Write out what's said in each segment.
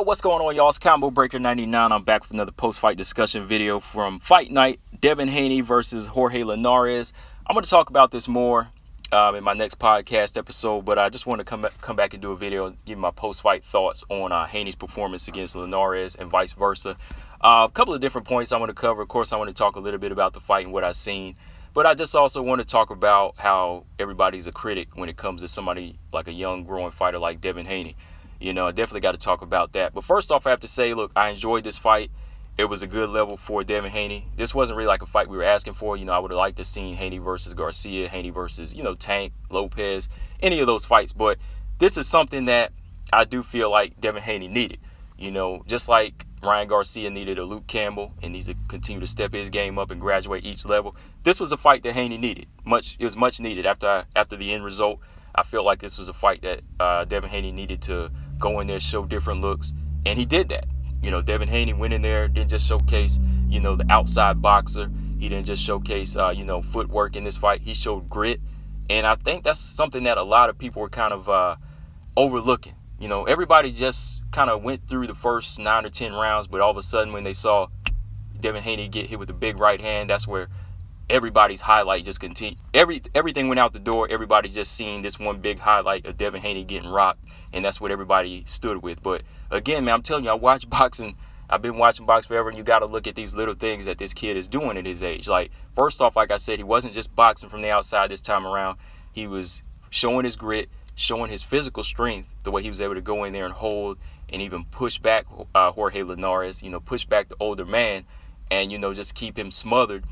What's going on, y'all? It's Combo Breaker 99. I'm back with another post-fight discussion video from Fight Night. Devin Haney versus Jorge Linares. I'm going to talk about this more in my next podcast episode, but I just want to come back and do a video and give my post-fight thoughts on Haney's performance against Linares and vice versa. A couple of different points I want to cover. Of course, I want to talk a little bit about the fight and what I've seen, but I just also want to talk about how everybody's a critic when it comes to somebody like a young, growing fighter like Devin Haney. You know, I definitely got to talk about that. But first off, I have to say, look, I enjoyed this fight. It was a good level for Devin Haney. This wasn't really like a fight we were asking for. You know, I would have liked to see Haney versus Garcia, Haney versus, Tank, Lopez, any of those fights. But this is something that I do feel like Devin Haney needed. You know, just like Ryan Garcia needed a Luke Campbell and needs to continue to step his game up and graduate each level. This was a fight that Haney needed. It was much needed after the end result. I feel like this was a fight that Devin Haney needed to go in there, show different looks, and he did that. You know, Devin Haney went in there, didn't just showcase, the outside boxer. He didn't just showcase, footwork in this fight. He showed grit, and I think that's something that a lot of people were kind of overlooking. You know, everybody just kind of went through the first 9 or 10 rounds, but all of a sudden when they saw Devin Haney get hit with a big right hand, that's where everybody's highlight just continued. Everything went out the door. Everybody just seeing this one big highlight of Devin Haney getting rocked, and that's what everybody stood with. But again, man, I'm telling you, I watch boxing. I've been watching boxing forever, and you got to look at these little things that this kid is doing at his age. Like, first off, like I said, he wasn't just boxing from the outside this time around. He was showing his grit, showing his physical strength, the way he was able to go in there and hold and even push back Jorge Linares, push back the older man and, just keep him smothered.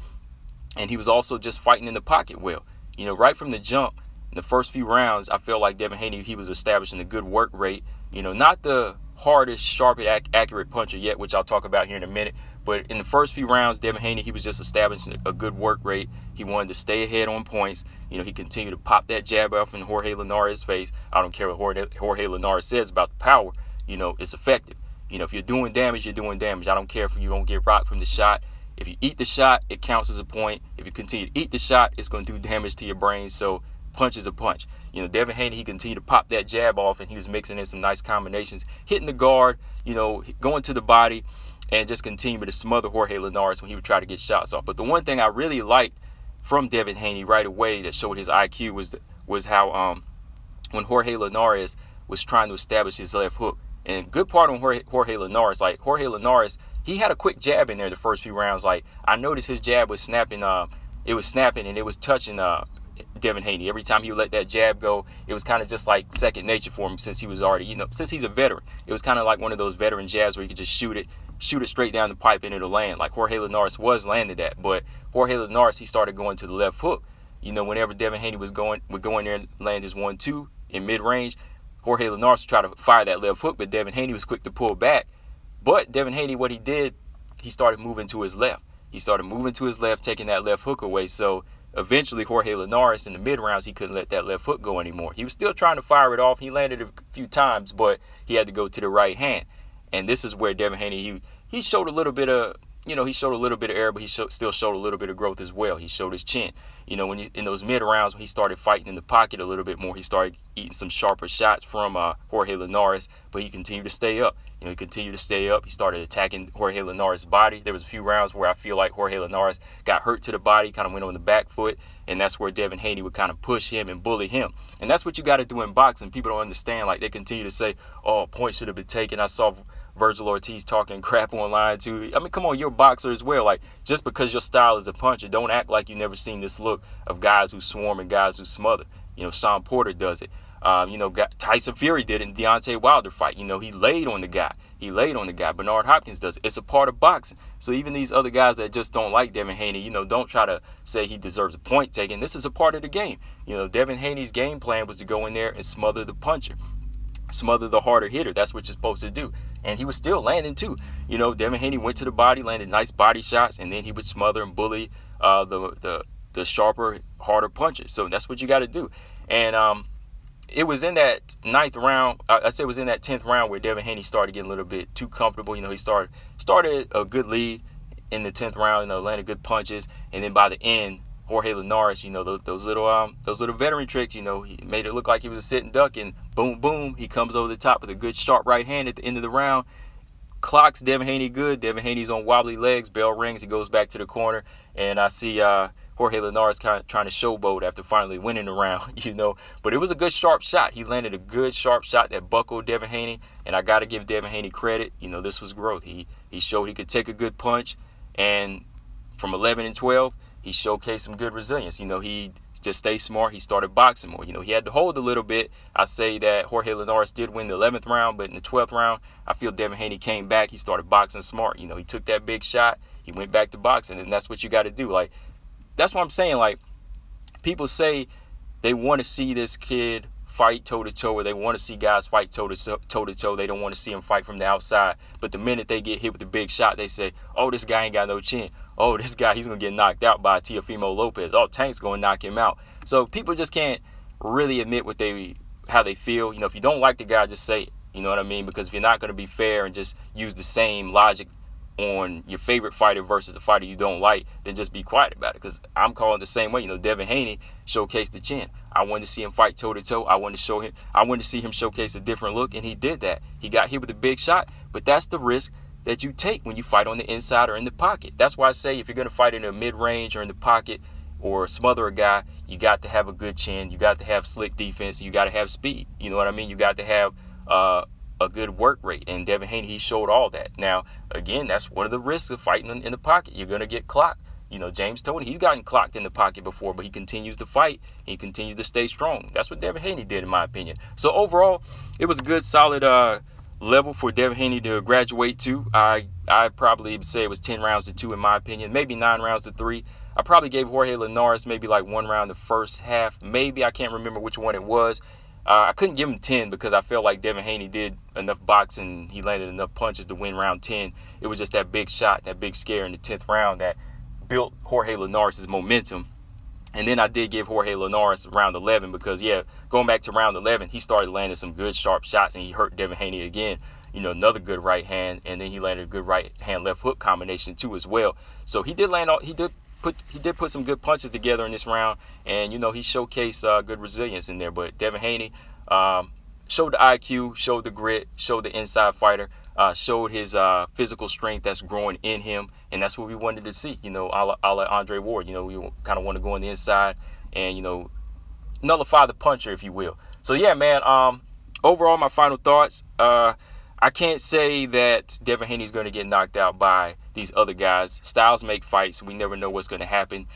And he was also just fighting in the pocket well. Right from the jump, in the first few rounds, I felt like Devin Haney, he was establishing a good work rate. Not the hardest, sharpest, accurate puncher yet, which I'll talk about here in a minute. But in the first few rounds, Devin Haney, he was just establishing a good work rate. He wanted to stay ahead on points. He continued to pop that jab off in Jorge Linares' face. I don't care what Jorge Linares says about the power. It's effective. If you're doing damage, you're doing damage. I don't care if you don't get rocked from the shot. If you eat the shot, it counts as a point. If you continue to eat the shot, it's going to do damage to your brain. So punch is a punch. Devin Haney, he continued to pop that jab off, and he was mixing in some nice combinations, hitting the guard, going to the body, and just continuing to smother Jorge Linares when he would try to get shots off. But the one thing I really liked from Devin Haney right away that showed his IQ was how when Jorge Linares was trying to establish his left hook. And good part on Jorge Linares, like Jorge Linares, he had a quick jab in there the first few rounds. Like, I noticed his jab was snapping. It was snapping and it was touching Devin Haney. Every time he would let that jab go, it was kind of just like second nature for him since he was already, since he's a veteran. It was kind of like one of those veteran jabs where you could just shoot it straight down the pipe and it'll land. Like Jorge Linares was landing that. But Jorge Linares, he started going to the left hook. Whenever Devin Haney would go in there and land his 1-2 in mid-range, Jorge Linares would try to fire that left hook, but Devin Haney was quick to pull back. But Devin Haney, what he did, he started moving to his left. He started moving to his left, taking that left hook away. So eventually Jorge Linares in the mid-rounds, he couldn't let that left hook go anymore. He was still trying to fire it off. He landed a few times, but he had to go to the right hand. And this is where Devin Haney, he showed a little bit of, he showed a little bit of error, but he still showed a little bit of growth as well. He showed his chin. When in those mid-rounds, when he started fighting in the pocket a little bit more, he started eating some sharper shots from Jorge Linares, but he continued to stay up. He continued to stay up. He started attacking Jorge Linares' body. There was a few rounds where I feel like Jorge Linares got hurt to the body, kind of went on the back foot, and that's where Devin Haney would kind of push him and bully him. And that's what you got to do in boxing. People don't understand. Like, they continue to say, oh, points should have been taken. I saw Virgil Ortiz talking crap online too. I mean, come on, you're a boxer as well. Like, just because your style is a puncher, don't act like you never seen this look of guys who swarm and guys who smother. Sean Porter does it. Tyson Fury did it in Deontay Wilder fight. He laid on the guy. Bernard Hopkins does it. It's a part of boxing. So even these other guys that just don't like Devin Haney, don't try to say he deserves a point taken. This is a part of the game. Devin Haney's game plan was to go in there and smother the puncher, smother the harder hitter. That's what you're supposed to do. And he was still landing too. Devin Haney went to the body, landed nice body shots, and then he would smother and bully the sharper, harder punches. So that's what you got to do. And it was in that 9th round, I said it was in that 10th round where Devin Haney started getting a little bit too comfortable. He started a good lead in the 10th round, landed good punches. And then by the end, Jorge Linares, those little veteran tricks, he made it look like he was a sitting duck, and boom, boom, he comes over the top with a good sharp right hand at the end of the round, clocks Devin Haney good. Devin Haney's on wobbly legs, bell rings, he goes back to the corner, and I see Jorge Linares kind of trying to showboat after finally winning the round, But it was a good sharp shot. He landed a good sharp shot that buckled Devin Haney, and I got to give Devin Haney credit. This was growth. He showed he could take a good punch, and from 11 and 12, he showcased some good resilience. He just stayed smart. He started boxing more. He had to hold a little bit. I say that Jorge Linares did win the 11th round, but in the 12th round, I feel Devin Haney came back. He started boxing smart. He took that big shot. He went back to boxing, and that's what you got to do. Like, that's what I'm saying. Like, people say they want to see this kid fight toe-to-toe, or they want to see guys fight toe-to-toe. They don't want to see him fight from the outside. But the minute they get hit with a big shot, they say, oh, this guy ain't got no chin. Oh, this guy, he's going to get knocked out by Teofimo Lopez. Oh, Tank's going to knock him out. So people just can't really admit how they feel. If you don't like the guy, just say it. You know what I mean? Because if you're not going to be fair and just use the same logic on your favorite fighter versus a fighter you don't like, then just be quiet about it. Because I'm calling it the same way. Devin Haney showcased the chin. I wanted to see him fight toe-to-toe. I wanted to see him showcase a different look, and he did that. He got hit with a big shot, but that's the risk that you take when you fight on the inside or in the pocket. That's why I say if you're going to fight in the mid-range or in the pocket or smother a guy, you got to have a good chin. You got to have slick defense. You got to have speed. You know what I mean? You got to have a good work rate. And Devin Haney, he showed all that. Now, again, that's one of the risks of fighting in the pocket. You're going to get clocked. James Toney, he's gotten clocked in the pocket before, but he continues to fight. He continues to stay strong. That's what Devin Haney did, in my opinion. So overall, it was a good, solid level for Devin Haney to graduate to. I probably say it was 10 rounds to 2 in my opinion, maybe 9 rounds to 3. I probably gave Jorge Linares maybe like 1 round the first half. Maybe, I can't remember which one it was. I couldn't give him 10 because I felt like Devin Haney did enough boxing. He landed enough punches to win round 10. It was just that big shot, that big scare in the 10th round that built Jorge Linares' momentum. And then I did give Jorge Linares round 11 because, going back to round 11, he started landing some good sharp shots, and he hurt Devin Haney again. Another good right hand, and then he landed a good right hand left hook combination too as well. So he did put some good punches together in this round, and he showcased good resilience in there. But Devin Haney showed the IQ, showed the grit, showed the inside fighter, showed his physical strength that's growing in him, and that's what we wanted to see. A la Andre Ward. We kind of want to go on the inside and nullify the puncher, if you will. So man. Overall, my final thoughts. I can't say that Devin Haney's going to get knocked out by these other guys. Styles make fights. We never know what's going to happen.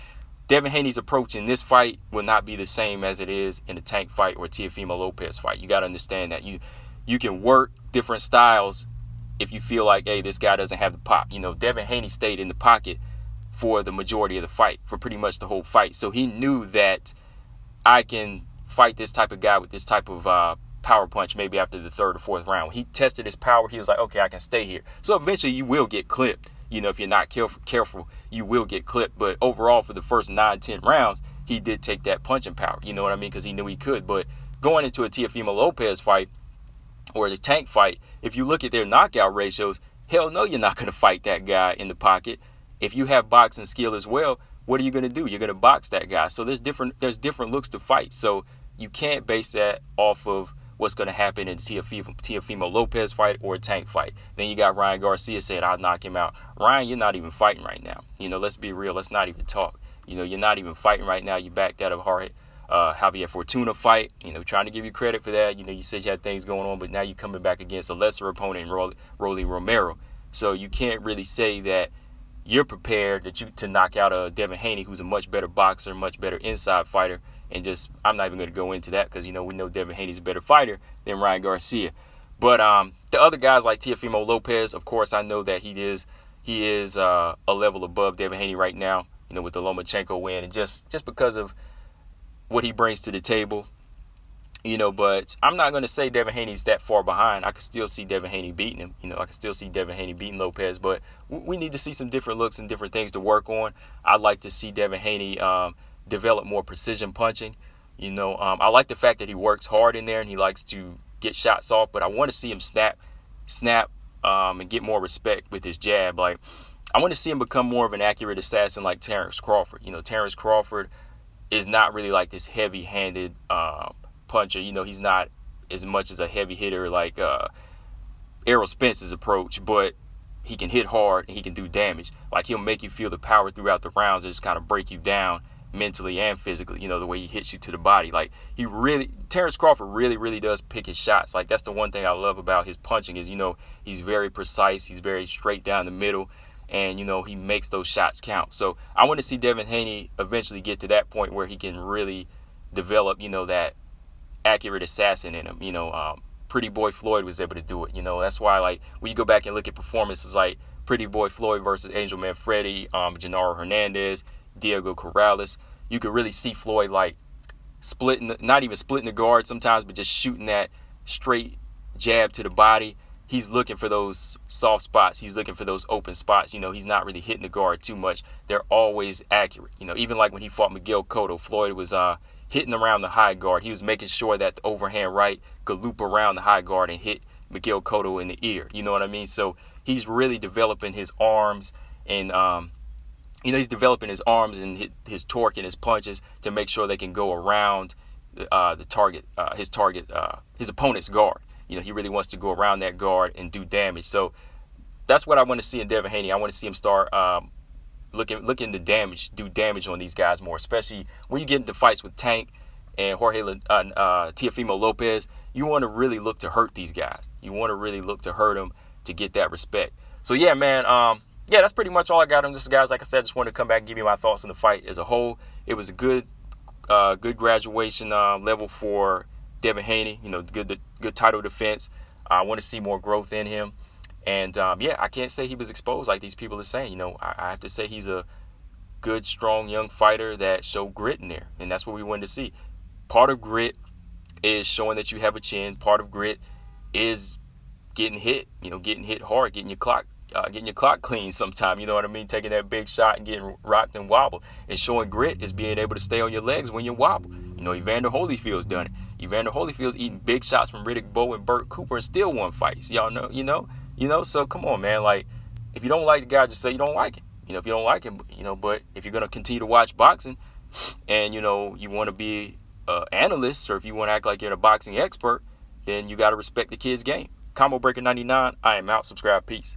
Devin Haney's approach in this fight will not be the same as it is in the Tank fight or Teofimo Lopez fight. You got to understand that. You can work different styles if you feel like, hey, this guy doesn't have the pop. Devin Haney stayed in the pocket for the majority of the fight, for pretty much the whole fight. So he knew that I can fight this type of guy with this type of power punch maybe after the 3rd or 4th round. When he tested his power, he was like, okay, I can stay here. So eventually you will get clipped. If you're not careful, you will get clipped. But overall, for the first 9, 10 rounds, he did take that punching power. You know what I mean? Because he knew he could. But going into a Teofimo Lopez fight or the Tank fight, if you look at their knockout ratios, hell no, you're not going to fight that guy in the pocket. If you have boxing skill as well, what are you going to do? You're going to box that guy. So there's different looks to fight. So you can't base that off of what's going to happen in the Teofimo Lopez fight or a Tank fight. Then you got Ryan Garcia saying, I'll knock him out. Ryan, you're not even fighting right now. Let's be real. Let's not even talk. You're not even fighting right now. You backed out of Javier Fortuna fight, trying to give you credit for that. You said you had things going on, but now you're coming back against a lesser opponent in Rolly Romero. So you can't really say that you're prepared to knock out a Devin Haney, who's a much better boxer, much better inside fighter. And I'm not even going to go into that because, we know Devin Haney's a better fighter than Ryan Garcia. But the other guys like Teofimo Lopez, of course, I know that he is a level above Devin Haney right now, with the Lomachenko win. And just because of what he brings to the table, but I'm not going to say Devin Haney's that far behind. I can still see Devin Haney beating him. I can still see Devin Haney beating Lopez. But we need to see some different looks and different things to work on. I'd like to see Devin Haney develop more precision punching. I like the fact that he works hard in there and he likes to get shots off, but I want to see him snap and get more respect with his jab. Like, I want to see him become more of an accurate assassin like Terrence Crawford. Terrence Crawford is not really like this heavy-handed puncher. He's not as much as a heavy hitter like Errol Spence's approach, but he can hit hard and he can do damage. Like, he'll make you feel the power throughout the rounds and just kind of break you down mentally and physically, the way he hits you to the body. Like, Terrence Crawford really does pick his shots. Like, that's the one thing I love about his punching is, he's very precise. He's very straight down the middle. And, he makes those shots count. So I want to see Devin Haney eventually get to that point where he can really develop, that accurate assassin in him. Pretty Boy Floyd was able to do it. That's why, like, when you go back and look at performances like Pretty Boy Floyd versus Angel Manfredi, Genaro Hernandez, Diego Corrales, you could really see Floyd, like, not even splitting the guard sometimes, but just shooting that straight jab to the body. He's looking for those soft spots. He's looking for those open spots. He's not really hitting the guard too much. They're always accurate. Even like when he fought Miguel Cotto, Floyd was hitting around the high guard. He was making sure that the overhand right could loop around the high guard and hit Miguel Cotto in the ear. You know what I mean? So he's really developing his arms and he's developing his arms and his torque and his punches to make sure they can go around his opponent's guard. He really wants to go around that guard and do damage. So that's what I want to see in Devin Haney. I want to see him start looking to do damage on these guys more, especially when you get into fights with Tank and Teofimo Lopez. You want to really look to hurt these guys. You want to really look to hurt them to get that respect. So yeah, man. That's pretty much all I got on this, guys. Like I said, I just wanted to come back and give you my thoughts on the fight as a whole. It was a good graduation level for Devin Haney. Good title defense. I want to see more growth in him. And, I can't say he was exposed like these people are saying. I have to say he's a good, strong, young fighter that showed grit in there. And that's what we wanted to see. Part of grit is showing that you have a chin. Part of grit is getting hit, getting hit hard, getting your clock clean sometime. You know what I mean? Taking that big shot and getting rocked and wobbled. And showing grit is being able to stay on your legs when you wobble. Evander Holyfield's done it. Evander Holyfield's eating big shots from Riddick Bowe and Burt Cooper and still won fights. Y'all know, so come on, man. Like, if you don't like the guy, just say you don't like him. If you don't like him, but if you're going to continue to watch boxing and, you want to be an analyst, or if you want to act like you're a boxing expert, then you got to respect the kid's game. Combo Breaker 99, I am out. Subscribe. Peace.